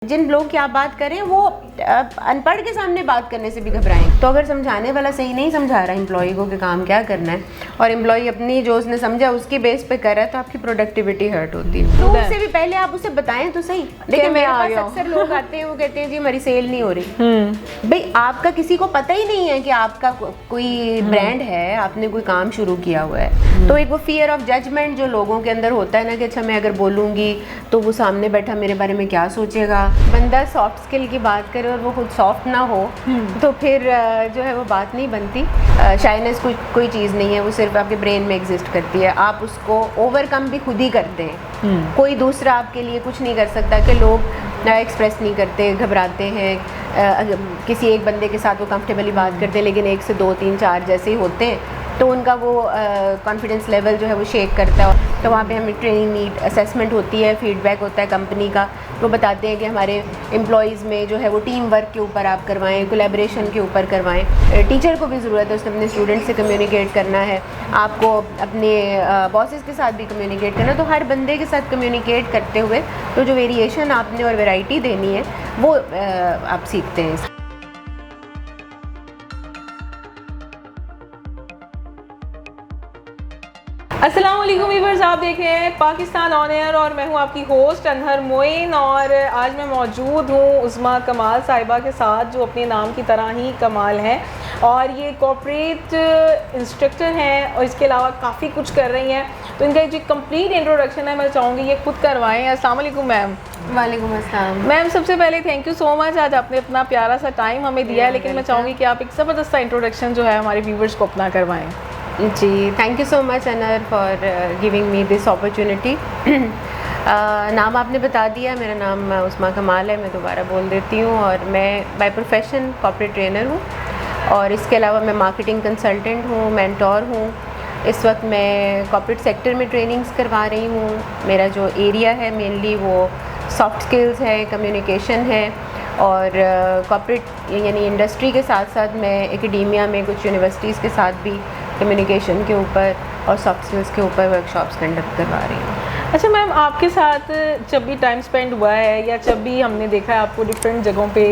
जिन लोग की आप बात करें वो अनपढ़ के सामने बात करने से भी घबराएं। तो अगर समझाने वाला सही नहीं समझा रहा एम्प्लॉय को कि काम क्या करना है और एम्प्लॉय अपनी जो उसने समझा उसकी बेस पे कर रहा है तो आपकी प्रोडक्टिविटी हर्ट होती है। तो उससे भी पहले आप उसे बताएं तो सही। देखिए मेरे पास अक्सर लोग आते हैं वो कहते हैं जी हमारी सेल नहीं हो रही। भाई आपका किसी को पता ही नहीं है कि आपका कोई ब्रांड है, आपने कोई काम शुरू किया हुआ है। तो एक वो फियर ऑफ जजमेंट जो लोगों के अंदर होता है ना कि अच्छा मैं अगर बोलूँगी तो वो सामने बैठा मेरे बारे में क्या सोचेगा। बंदा सॉफ्ट स्किल की बात करे और वो खुद सॉफ्ट ना हो तो फिर जो है वो बात नहीं बनती। शाइनेस कोई चीज़ नहीं है, वो सिर्फ आपके ब्रेन में एग्जिस्ट करती है। आप उसको ओवरकम भी खुद ही करते हैं। कोई दूसरा आपके लिए कुछ नहीं कर सकता कि लोग एक्सप्रेस नहीं करते, घबराते हैं। किसी एक बंदे के साथ वो कंफर्टेबली बात करते हैं लेकिन एक से दो तीन चार जैसे ही होते हैं तो उनका वो कॉन्फिडेंस लेवल जो है वो शेक करता है। तो वहाँ पे हमें ट्रेनिंग नीड असेसमेंट होती है, फीडबैक होता है कंपनी का। वो बताते हैं कि हमारे एम्प्लॉयज़ में जो है वो टीम वर्क के ऊपर आप करवाएं, कोलैबोरेशन के ऊपर करवाएं। टीचर को भी ज़रूरत है, उसने अपने स्टूडेंट से कम्युनिकेट करना है, आपको अपने बॉसेस के साथ भी कम्युनिकेट करना है। तो हर बंदे के साथ कम्युनिकेट करते हुए तो जो वेरिएशन आपने और वैरायटी देनी है वो आप सीखते हैं। अस्सलाम वालेकुम व्यूअर्स, आप देख रहे हैं पाकिस्तान ऑन एयर और मैं हूं आपकी होस्ट अनहर मोइन। और आज मैं मौजूद हूं उस्मा कमाल साहिबा के साथ जो अपने नाम की तरह ही कमाल हैं और ये कॉर्पोरेट इंस्ट्रक्टर हैं और इसके अलावा काफ़ी कुछ कर रही हैं। तो इनका जो कंप्लीट इंट्रोडक्शन है मैं चाहूँगी ये खुद करवाएं। अस्सलाम वालेकुम मैम। वालेकुम अस्सलाम मैम, सबसे पहले थैंक यू सो मच, आज आपने अपना प्यारा सा टाइम हमें दिया है, लेकिन मैं चाहूँगी कि आप एक ज़बरदस्त सा इंट्रोडक्शन जो है हमारे व्यूवर्स को अपना करवाएँ। जी, thank you so much honour for giving me this opportunity. नाम आपने बता दिया, मेरा नाम उस्मा कमाल है, मैं दोबारा बोल देती हूँ। और मैं बाय प्रोफेशन कॉर्पोरेट ट्रेनर हूँ और इसके अलावा मैं मार्केटिंग कंसल्टेंट हूँ, मेंटोर हूँ। इस वक्त मैं कॉर्पोरेट सेक्टर में ट्रेनिंग्स करवा रही हूँ। मेरा जो एरिया है मेनली वो सॉफ्ट स्किल्स है, कम्युनिकेशन है और कॉर्पोरेट यानी इंडस्ट्री के साथ साथ मैं एकेडेमिया में कुछ यूनिवर्सिटीज़ के साथ भी कम्युनिकेशन के ऊपर और सॉफ्ट स्किल्स के ऊपर वर्कशॉप्स कंडक्ट करवा रही हूँ। अच्छा मैम, आपके साथ जब भी टाइम स्पेंड हुआ है या जब भी हमने देखा है आपको डिफरेंट जगहों पे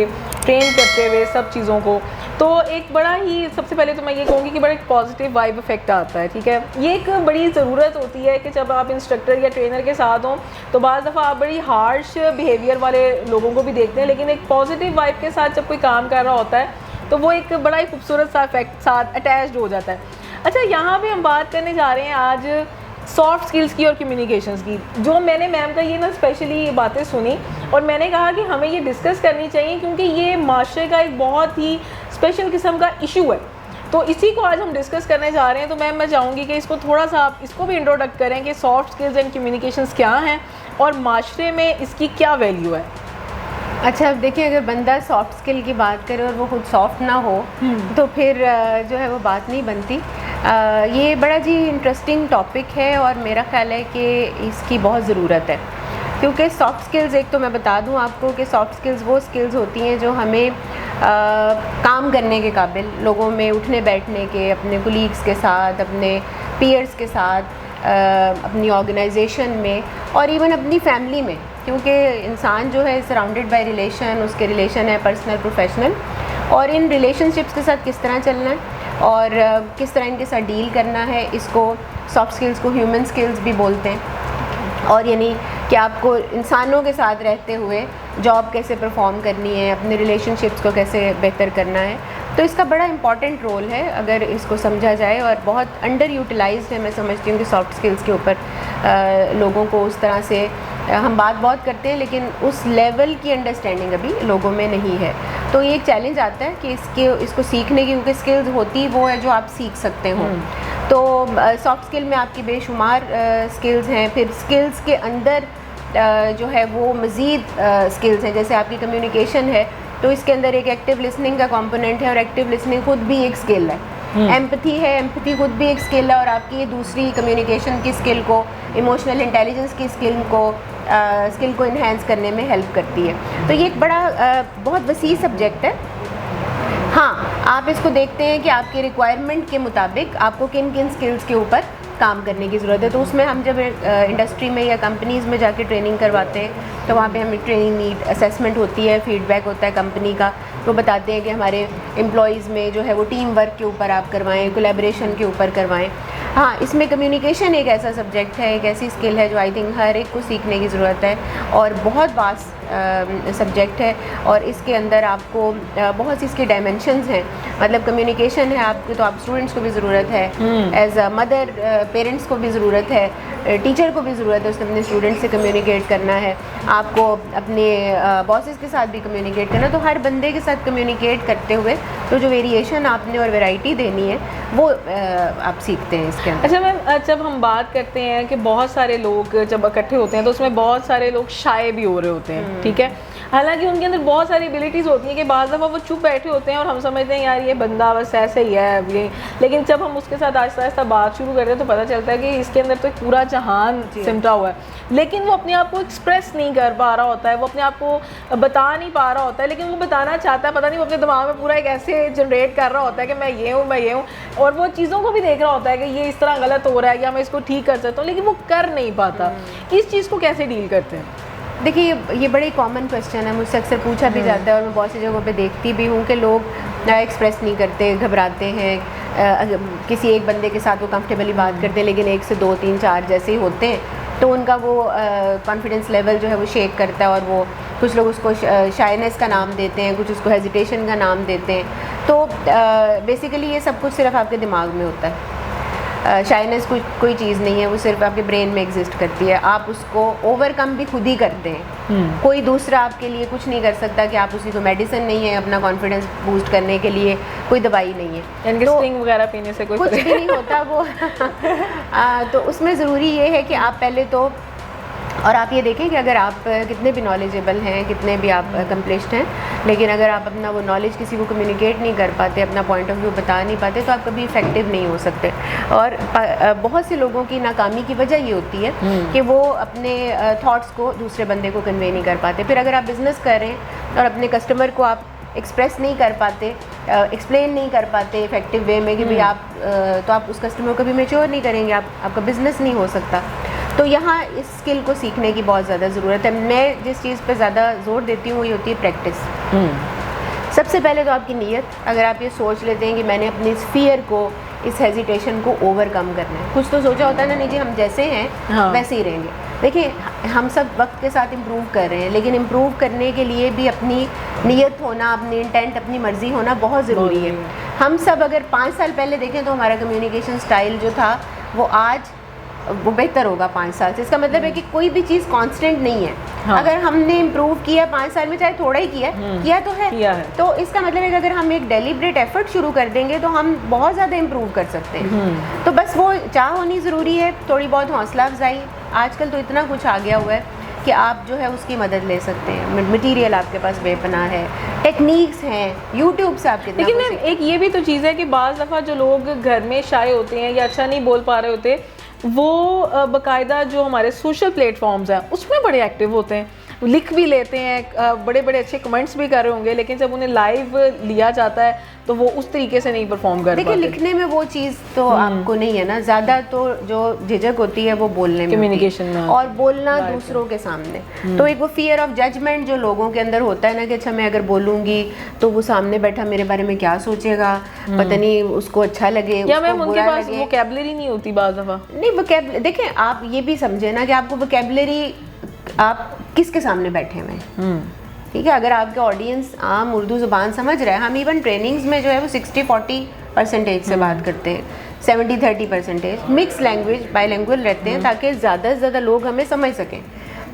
ट्रेन करते हुए सब चीज़ों को, तो एक बड़ा ही, सबसे पहले तो मैं ये कहूँगी कि बड़ा एक पॉजिटिव वाइब इफेक्ट आता है। ठीक है, ये एक बड़ी ज़रूरत होती है कि जब आप इंस्ट्रक्टर या ट्रेनर के साथ हों तो बाज़ दफ़ा आप बड़ी हार्श बिहेवियर वाले लोगों को भी देखते हैं, लेकिन एक पॉजिटिव वाइब के साथ जब कोई काम कर रहा होता है तो वो एक बड़ा ही खूबसूरत सा इफेक्ट साथ अटैच्ड हो जाता है। अच्छा, यहाँ पे हम बात करने जा रहे हैं आज सॉफ्ट स्किल्स की और कम्युनिकेशंस की। जो मैंने मैम का ये ना स्पेशली बातें सुनी और मैंने कहा कि हमें ये डिस्कस करनी चाहिए क्योंकि ये माशरे का एक बहुत ही स्पेशल किस्म का इशू है। तो इसी को आज हम डिस्कस करने जा रहे हैं। तो मैम मैं चाहूँगी कि इसको थोड़ा सा आप इसको भी इंट्रोडक्ट करें कि सॉफ्ट स्किल्स एंड कम्युनिकेशंस क्या हैं और माशरे में इसकी क्या वैल्यू है। अच्छा, अब देखिए अगर बंदा सॉफ्ट स्किल की बात करे और वो खुद सॉफ्ट ना हो तो फिर जो है वो बात नहीं बनती। ये बड़ा जी इंटरेस्टिंग टॉपिक है और मेरा ख्याल है कि इसकी बहुत ज़रूरत है क्योंकि सॉफ्ट स्किल्स, एक तो मैं बता दूं आपको कि सॉफ्ट स्किल्स वो स्किल्स होती हैं जो हमें काम करने के काबिल, लोगों में उठने बैठने के, अपने कोलीग्स के साथ, अपने पीयर्स के साथ, अपनी ऑर्गेनाइजेशन में और इवन अपनी फैमिली में, क्योंकि इंसान जो है सराउंडेड बाय रिलेशन, उसके रिलेशन है पर्सनल प्रोफेशनल, और इन रिलेशनशिप्स के साथ किस तरह चलना है और किस तरह इनके साथ डील करना है, इसको सॉफ्ट स्किल्स को ह्यूमन स्किल्स भी बोलते हैं। और यानी कि आपको इंसानों के साथ रहते हुए जॉब कैसे परफॉर्म करनी है, अपने रिलेशनशिप्स को कैसे बेहतर करना है। तो इसका बड़ा इम्पॉर्टेंट रोल है अगर इसको समझा जाए और बहुत अंडर यूटिलाइज्ड है। मैं समझती हूँ कि सॉफ्ट स्किल्स के ऊपर लोगों को उस तरह से हम बात बहुत करते हैं लेकिन उस लेवल की अंडरस्टैंडिंग अभी लोगों में नहीं है। तो ये एक चैलेंज आता है कि इसको सीखने की, क्योंकि स्किल्स होती वो है जो आप सीख सकते हो। तो सॉफ्ट स्किल में आपकी बेशुमार स्किल्स हैं। फिर स्किल्स के अंदर जो है वो मज़ीद स्किल्स हैं, जैसे आपकी कम्युनिकेशन है तो इसके अंदर एक एक्टिव लिसनिंग का कंपोनेंट है और एक्टिव लिसनिंग खुद भी एक स्किल है। एम्पैथी है, एम्पैथी खुद भी एक स्किल है और आपकी ये दूसरी कम्युनिकेशन की स्किल को, इमोशनल इंटेलिजेंस की स्किल को इन्हेंस करने में हेल्प करती है। तो ये एक बड़ा बहुत वसी सब्जेक्ट है। हाँ, आप इसको देखते हैं कि आपके रिक्वायरमेंट के मुताबिक आपको किन किन स्किल्स के ऊपर काम करने की ज़रूरत है। तो उसमें हम जब इंडस्ट्री में या कंपनीज़ में जाके ट्रेनिंग करवाते हैं तो वहाँ पे हमें ट्रेनिंग नीड असेसमेंट होती है, फीडबैक होता है कंपनी का। तो बताते हैं कि हमारे एम्प्लॉयज़ में जो है वो टीम वर्क के ऊपर आप करवाएं, कोलैबोरेशन के ऊपर करवाएं। हाँ, इसमें कम्युनिकेशन एक ऐसा सब्जेक्ट है, एक ऐसी स्किल है जो आई थिंक हर एक को सीखने की ज़रूरत है और बहुत वास्ट सब्जेक्ट है। और इसके अंदर आपको बहुत सी इसके डायमेंशंस हैं। मतलब कम्युनिकेशन है आपको, तो आप स्टूडेंट्स को भी ज़रूरत है, एज अ मदर पेरेंट्स को भी ज़रूरत है, टीचर को भी ज़रूरत है, उसने अपने स्टूडेंट्स से कम्युनिकेट करना है, आपको अपने बॉसेस के साथ भी कम्युनिकेट करना। तो हर बंदे के साथ कम्युनिकेट करते हुए तो जो वेरिएशन आपने और वैरायटी देनी है वो आप सीखते हैं इसके अंदर। अच्छा मैम, जब हम बात करते हैं कि बहुत सारे लोग जब इकट्ठे होते हैं तो उसमें बहुत सारे लोग शाय भी हो रहे होते हैं, ठीक है, हालांकि उनके अंदर बहुत सारी एबिलिटीज़ होती हैं कि बाज़ दफ़ा वो चुप बैठे होते हैं और हम समझते हैं यार ये बंदा बस ऐसे ही है अभी, लेकिन जब हम उसके साथ आहिस्ता आहिस्ता बात शुरू करते हैं तो पता चलता है कि इसके अंदर तो एक पूरा जहान सिमटा हुआ है, लेकिन वो अपने आप को एक्सप्रेस नहीं कर पा रहा होता है, वो अपने आप को बता नहीं पा रहा होता है, लेकिन वो बताना चाहता है, पता नहीं वो अपने दिमाग में पूरा एक ऐसे जनरेट कर रहा होता है कि मैं ये हूँ, मैं ये हूँ, और वो चीज़ों को भी देख रहा होता है कि ये इस तरह गलत हो रहा है या मैं इसको ठीक कर सकता हूँ, लेकिन वो कर नहीं पाता। इस चीज़ को कैसे डील करते हैं? देखिए, ये बड़ी कॉमन क्वेश्चन है, मुझसे अक्सर पूछा भी जाता है और मैं बहुत सी जगहों पे देखती भी हूँ कि लोग एक्सप्रेस नहीं करते, घबराते हैं। किसी एक बंदे के साथ वो कंफर्टेबली बात करते हैं, लेकिन 1 से 2, 3, 4 जैसे ही होते हैं तो उनका वो कॉन्फिडेंस लेवल जो है वो शेक करता है और वो कुछ लोग उसको शाइनेस का नाम देते हैं, कुछ उसको हेजिटेशन का नाम देते हैं। तो बेसिकली ये सब कुछ सिर्फ आपके दिमाग में होता है। शाइनेस कोई चीज़ नहीं है, वो सिर्फ आपके ब्रेन में एग्जिस्ट करती है। आप उसको ओवरकम भी खुद ही करते हैं, कोई दूसरा आपके लिए कुछ नहीं कर सकता। कि आप उसी को मेडिसिन नहीं है अपना कॉन्फिडेंस बूस्ट करने के लिए, कोई दवाई नहीं है, तो स्टिंग वगैरह पीने से कुछ भी नहीं होता वो। तो उसमें ज़रूरी ये है कि आप पहले तो, और आप ये देखें कि अगर आप कितने भी नॉलेजेबल हैं, कितने भी आप अकम्प्लिश्ड हैं, लेकिन अगर आप अपना वो नॉलेज किसी को कम्युनिकेट नहीं कर पाते, अपना पॉइंट ऑफ व्यू बता नहीं पाते, तो आप कभी इफ़ेक्टिव नहीं हो सकते। और बहुत से लोगों की नाकामी की वजह ये होती है कि वो अपने थॉट्स को दूसरे बंदे को कन्वे नहीं कर पाते। फिर अगर आप बिज़नेस कर रहे हैं और अपने कस्टमर को आप एक्सप्रेस नहीं कर पाते, एक्सप्लेन नहीं कर पाते इफ़ेक्टिव वे में कि भाई आप तो आप उस कस्टमर को भी मैच्योर नहीं करेंगे, आपका बिज़नेस नहीं हो सकता। तो यहाँ इस स्किल को सीखने की बहुत ज़्यादा ज़रूरत है। मैं जिस चीज़ पे ज़्यादा ज़ोर देती हूँ वो ये होती है प्रैक्टिस। सबसे पहले तो आपकी नीयत, अगर आप ये सोच लेते हैं कि मैंने अपनी इस फियर को, इस हेजिटेशन को ओवरकम करना है, कुछ तो सोचा होता है ना, नहीं जी हम जैसे हैं वैसे ही रहेंगे। देखिए, हम सब वक्त के साथ इम्प्रूव कर रहे हैं, लेकिन इम्प्रूव करने के लिए भी अपनी नीयत होना, अपनी इंटेंट, अपनी मर्ज़ी होना बहुत ज़रूरी है। हम सब अगर 5 साल पहले देखें तो हमारा कम्युनिकेशन स्टाइल जो था वो आज वो बेहतर होगा 5 साल से। इसका मतलब है कि कोई भी चीज़ कांस्टेंट नहीं है। अगर हमने इम्प्रूव किया 5 साल में, चाहे थोड़ा ही किया तो है, तो इसका मतलब है कि अगर हम एक डेलिब्रेट एफर्ट शुरू कर देंगे तो हम बहुत ज़्यादा इम्प्रूव कर सकते हैं। तो बस वो चाह होनी ज़रूरी है, थोड़ी बहुत हौसला अफजाई। आजकल तो इतना कुछ आ गया हुआ है कि आप जो है उसकी मदद ले सकते हैं। मटेरियल आपके पास बेपनाह है, टेक्निक्स हैं, यूट्यूब से आप कितना। लेकिन मैम एक ये भी तो चीज़ है कि बाज़ दफ़ा जो लोग घर में शाय होते हैं या अच्छा नहीं बोल पा रहे होते, वो बाकायदा जो हमारे सोशल प्लेटफॉर्म्स हैं उसमें बड़े एक्टिव होते हैं, लिख भी लेते हैं, बड़े बड़े अच्छे कमेंट्स भी कर रहे होंगे, लेकिन जब उन्हें लाइव लिया जाता है तो वो उस तरीके से नहीं परफॉर्म कर पाते। देखिए, लिखने में वो चीज़ तो आपको नहीं है ना, ज़्यादा तो जो झिझक होती है वो बोलने में, कम्युनिकेशन में, और बोलना दूसरों के सामने। तो एक वो फियर ऑफ जजमेंट जो लोगों के अंदर होता है ना कि अच्छा मैं अगर बोलूँगी तो वो सामने बैठा मेरे बारे में क्या सोचेगा, पता नहीं उसको अच्छा लगे या मैम उनके पास वोकैबुलरी नहीं होती बाज़ दफ़ा। नहीं, वोकैबुलरी देखिए, आप ये भी समझे ना कि आपको वोकैबुलरी आप किसके सामने बैठे हुए हैं, ठीक है। अगर आपके ऑडियंस आम उर्दू ज़ुबान समझ रहा है, हम इवन ट्रेनिंग्स में जो है वो 60-40% से बात करते हैं, 70-30% मिक्स लैंग्वेज, बाइलिंगुअल रहते हैं ताकि ज़्यादा से ज़्यादा लोग हमें समझ सकें।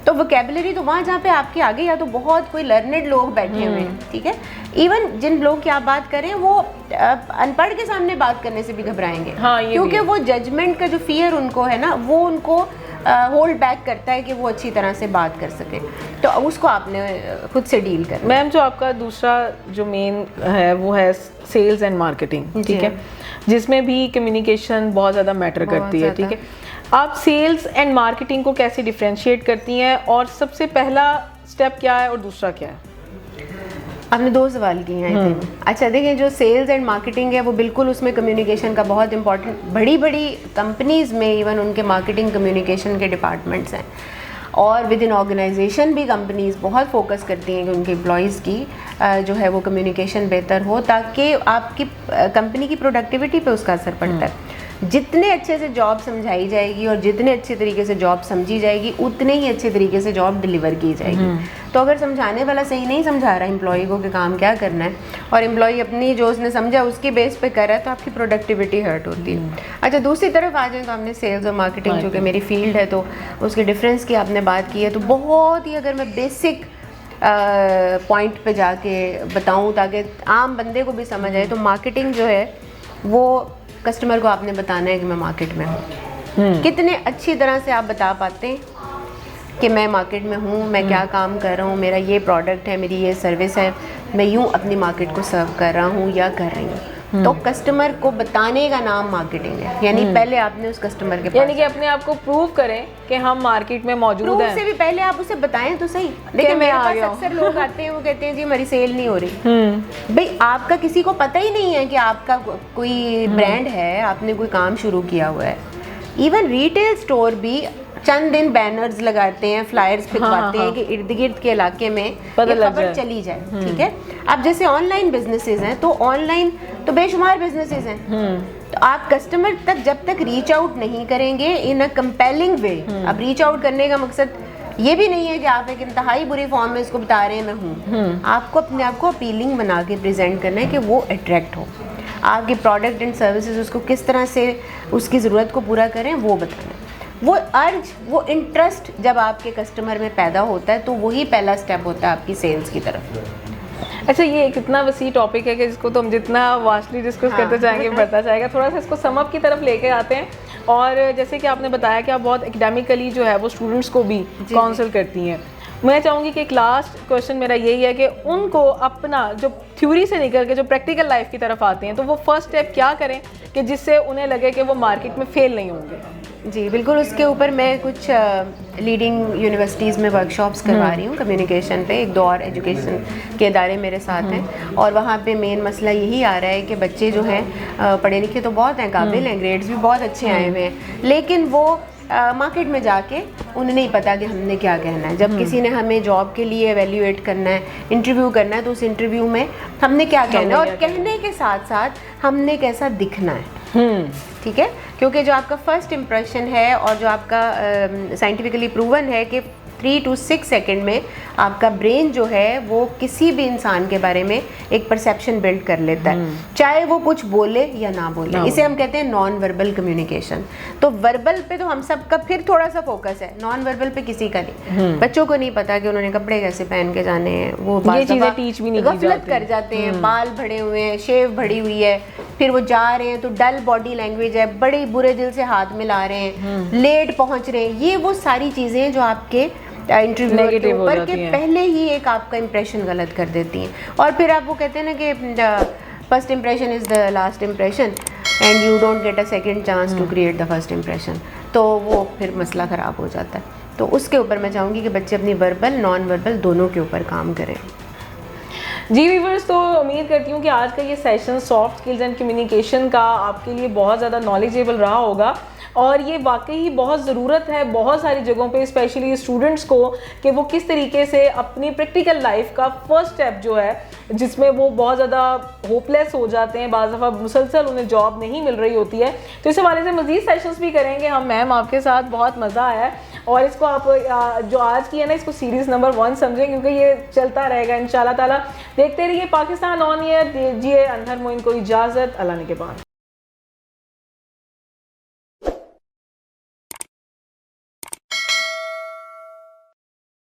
तो वोकैबुलरी तो वहाँ जहाँ पे आपके आगे या तो बहुत कोई लर्नेड लोग बैठे हुए हैं, ठीक है। इवन जिन लोग की आप बात करें वो अनपढ़ के सामने बात करने से भी घबराएंगे, क्योंकि वो जजमेंट का जो फियर उनको है ना, वो उनको होल्ड बैक करता है कि वो अच्छी तरह से बात कर सके। तो उसको आपने खुद से डील करना। मैम, जो आपका दूसरा जो मेन है वो है सेल्स एंड मार्केटिंग, ठीक है, जिसमें भी कम्युनिकेशन बहुत ज़्यादा मैटर करती है, ठीक है। आप सेल्स एंड मार्केटिंग को कैसे डिफ्रेंशिएट करती हैं, और सबसे पहला स्टेप क्या है और दूसरा क्या है? आपने 2 सवाल किए हैं आई थिंक। अच्छा देखिए, जो सेल्स एंड मार्केटिंग है वो बिल्कुल उसमें कम्युनिकेशन का बहुत इंपॉर्टेंट, बड़ी बड़ी कंपनीज़ में इवन उनके मार्केटिंग कम्युनिकेशन के डिपार्टमेंट्स हैं, और विद इन ऑर्गेनाइजेशन भी कंपनीज़ बहुत फोकस करती हैं कि उनके एम्प्लॉयज़ की जो है वो कम्युनिकेशन बेहतर हो, ताकि आपकी कंपनी की प्रोडक्टिविटी पे उसका असर पड़ता है। जितने अच्छे से जॉब समझाई जाएगी और जितने अच्छे तरीके से जॉब समझी जाएगी, उतने ही अच्छे तरीके से जॉब डिलीवर की जाएगी। तो अगर समझाने वाला सही नहीं समझा रहा है एम्प्लॉय को कि काम क्या करना है, और एम्प्लॉय अपनी जो उसने समझा उसकी बेस पे कर रहा है, तो आपकी प्रोडक्टिविटी हर्ट होती है। अच्छा, दूसरी तरफ आ जाए तो हमने सेल्स और मार्केटिंग, जो कि मेरी फील्ड है, तो उसके डिफरेंस की आपने बात की है। तो बहुत ही, अगर मैं बेसिक पॉइंट पे जाके बताऊं ताकि आम बंदे को भी समझ आए, तो मार्केटिंग जो है वो कस्टमर को आपने बताना है कि मैं मार्केट में हूँ। कितने अच्छी तरह से आप बता पाते हैं कि मैं मार्केट में हूँ, मैं क्या काम कर रहा हूँ, मेरा ये प्रोडक्ट है, मेरी ये सर्विस है, मैं यूँ अपनी मार्केट को सर्व कर रहा हूँ या कर रही हूँ। तो कस्टमर को बताने का नाम मार्केटिंग है। यानी पहले आपने उस कस्टमर के पास, यानी कि अपने आप को प्रूव करें कि हम मार्केट में मौजूद हैं। से भी पहले आप उसे बताएं तो सही। देखिए मेरे पास अक्सर लोग आते हैं, वो कहते हैं जी हमारी सेल नहीं हो रही। भाई आपका किसी को पता ही नहीं है कि आपका कोई ब्रांड है, आपने कोई काम शुरू किया हुआ है। इवन रिटेल स्टोर भी चंद दिन बैनर्स लगाते हैं, फ्लायर्स फिकवाते हैं कि इर्द गिर्द के इलाके में ये खबर चली जाए, ठीक है। अब जैसे ऑनलाइन बिजनेसेस हैं, तो ऑनलाइन तो बेशुमार बिजनेसेस हैं, तो आप कस्टमर तक जब तक रीच आउट नहीं करेंगे इन अ कंपेलिंग वे, अब रीच आउट करने का मकसद ये भी नहीं है कि आप एक इंतहाई बुरी फॉर्म में इसको बता रहे हैं मैं हूँ। आपको अपने आप को अपीलिंग बना के प्रेजेंट करना है कि वो अट्रैक्ट हो, आपके प्रोडक्ट एंड सर्विसेज उसको किस तरह से उसकी ज़रूरत को पूरा करें वो बताना है। वो अर्ज, वो इंटरेस्ट जब आपके कस्टमर में पैदा होता है, तो वही पहला स्टेप होता है आपकी सेल्स की तरफ। अच्छा, ये एक इतना वसी टॉपिक है कि जिसको तो हम जितना वास्टली डिस्कस करते जाएंगे बढ़ता जाएगा। थोड़ा सा इसको समअप की तरफ लेके आते हैं। और जैसे कि आपने बताया कि आप बहुत एकेडमिकली जो है वो स्टूडेंट्स को भी काउंसिल करती हैं। मैं चाहूँगी कि एक लास्ट क्वेश्चन मेरा यही है कि उनको अपना जो थ्योरी से निकल के जो प्रैक्टिकल लाइफ की तरफ आते हैं, तो वो फर्स्ट स्टेप क्या करें कि जिससे उन्हें लगे कि वो मार्केट में फेल नहीं होंगे। जी बिल्कुल, उसके ऊपर मैं कुछ लीडिंग यूनिवर्सिटीज़ में वर्कशॉप्स करवा रही हूँ कम्युनिकेशन पे। 1-2 और एजुकेशन के इदारे मेरे साथ हैं, और वहाँ पे मेन मसला यही आ रहा है कि बच्चे जो हैं पढ़े लिखे तो बहुत हैं, काबिल हैं, ग्रेड्स भी बहुत अच्छे आए हुए हैं, लेकिन वो मार्केट में जाके उन्हें नहीं पता कि हमने क्या कहना है। जब किसी ने हमें जॉब के लिए एवेल्यूएट करना है, इंटरव्यू करना है, तो उस इंटरव्यू में हमने क्या कहना है, और कहने के साथ साथ हमने कैसा दिखना है, ठीक है। क्योंकि जो आपका फर्स्ट इम्प्रेशन है और जो आपका साइंटिफिकली प्रूवन है कि 3 to 6 सेकेंड में आपका ब्रेन जो है वो किसी भी इंसान के बारे में एक परसेप्शन बिल्ड कर लेता है, चाहे वो कुछ बोले या ना बोले। इसे हम कहते हैं नॉन वर्बल कम्युनिकेशन। तो वर्बल पे तो हम सब का फिर थोड़ा सा फोकस है, नॉन वर्बल पे किसी का नहीं। बच्चों को नहीं पता कि उन्होंने कपड़े कैसे पहन के जाने हैं, वो ये चीज़ें टीच भी नहीं की जाती, गफलत कर जाते हैं। बाल भड़े हुए हैं, शेव भड़ी हुई है, फिर वो जा रहे हैं तो डल बॉडी लैंग्वेज है, बड़े बुरे दिल से हाथ मिला रहे हैं, लेट पहुंच रहे हैं। ये वो सारी चीज़ें जो आपके इंटरव्यू के ऊपर के पहले ही एक आपका इंप्रेशन गलत कर देती हैं। और फिर आप वो कहते हैं ना कि first impression is the last impression and you don't get a second chance to create the first impression, तो वो फिर मसला ख़राब हो जाता है। तो उसके ऊपर मैं चाहूँगी कि बच्चे अपनी वर्बल नॉन वर्बल दोनों के ऊपर काम करें। जी व्यूअर्स, तो उम्मीद करती हूँ कि आज का ये session soft skills and communication का आपके लिए बहुत ज़्यादा नॉलेजेबल रहा होगा, और ये वाकई ही बहुत ज़रूरत है बहुत सारी जगहों पे, स्पेशली स्टूडेंट्स को, कि वो किस तरीके से अपनी प्रैक्टिकल लाइफ का फर्स्ट स्टेप जो है, जिसमें वो बहुत ज़्यादा होपलेस हो जाते हैं, बाज़ दफ़ा मुसलसल उन्हें जॉब नहीं मिल रही होती है। तो इस हवाले से मज़ीद सेशंस भी करेंगे हम मैम आपके साथ, बहुत मज़ा आया है। और इसको आप जो आज की है ना, इसको सीरीज़ नंबर 1 समझें, क्योंकि ये चलता रहेगा इंशाल्लाह ताला। देखते रहिए पाकिस्तान ऑन एयर। दीजिए अनहर मोइन को इजाज़त, अल्लाह ने के बाद।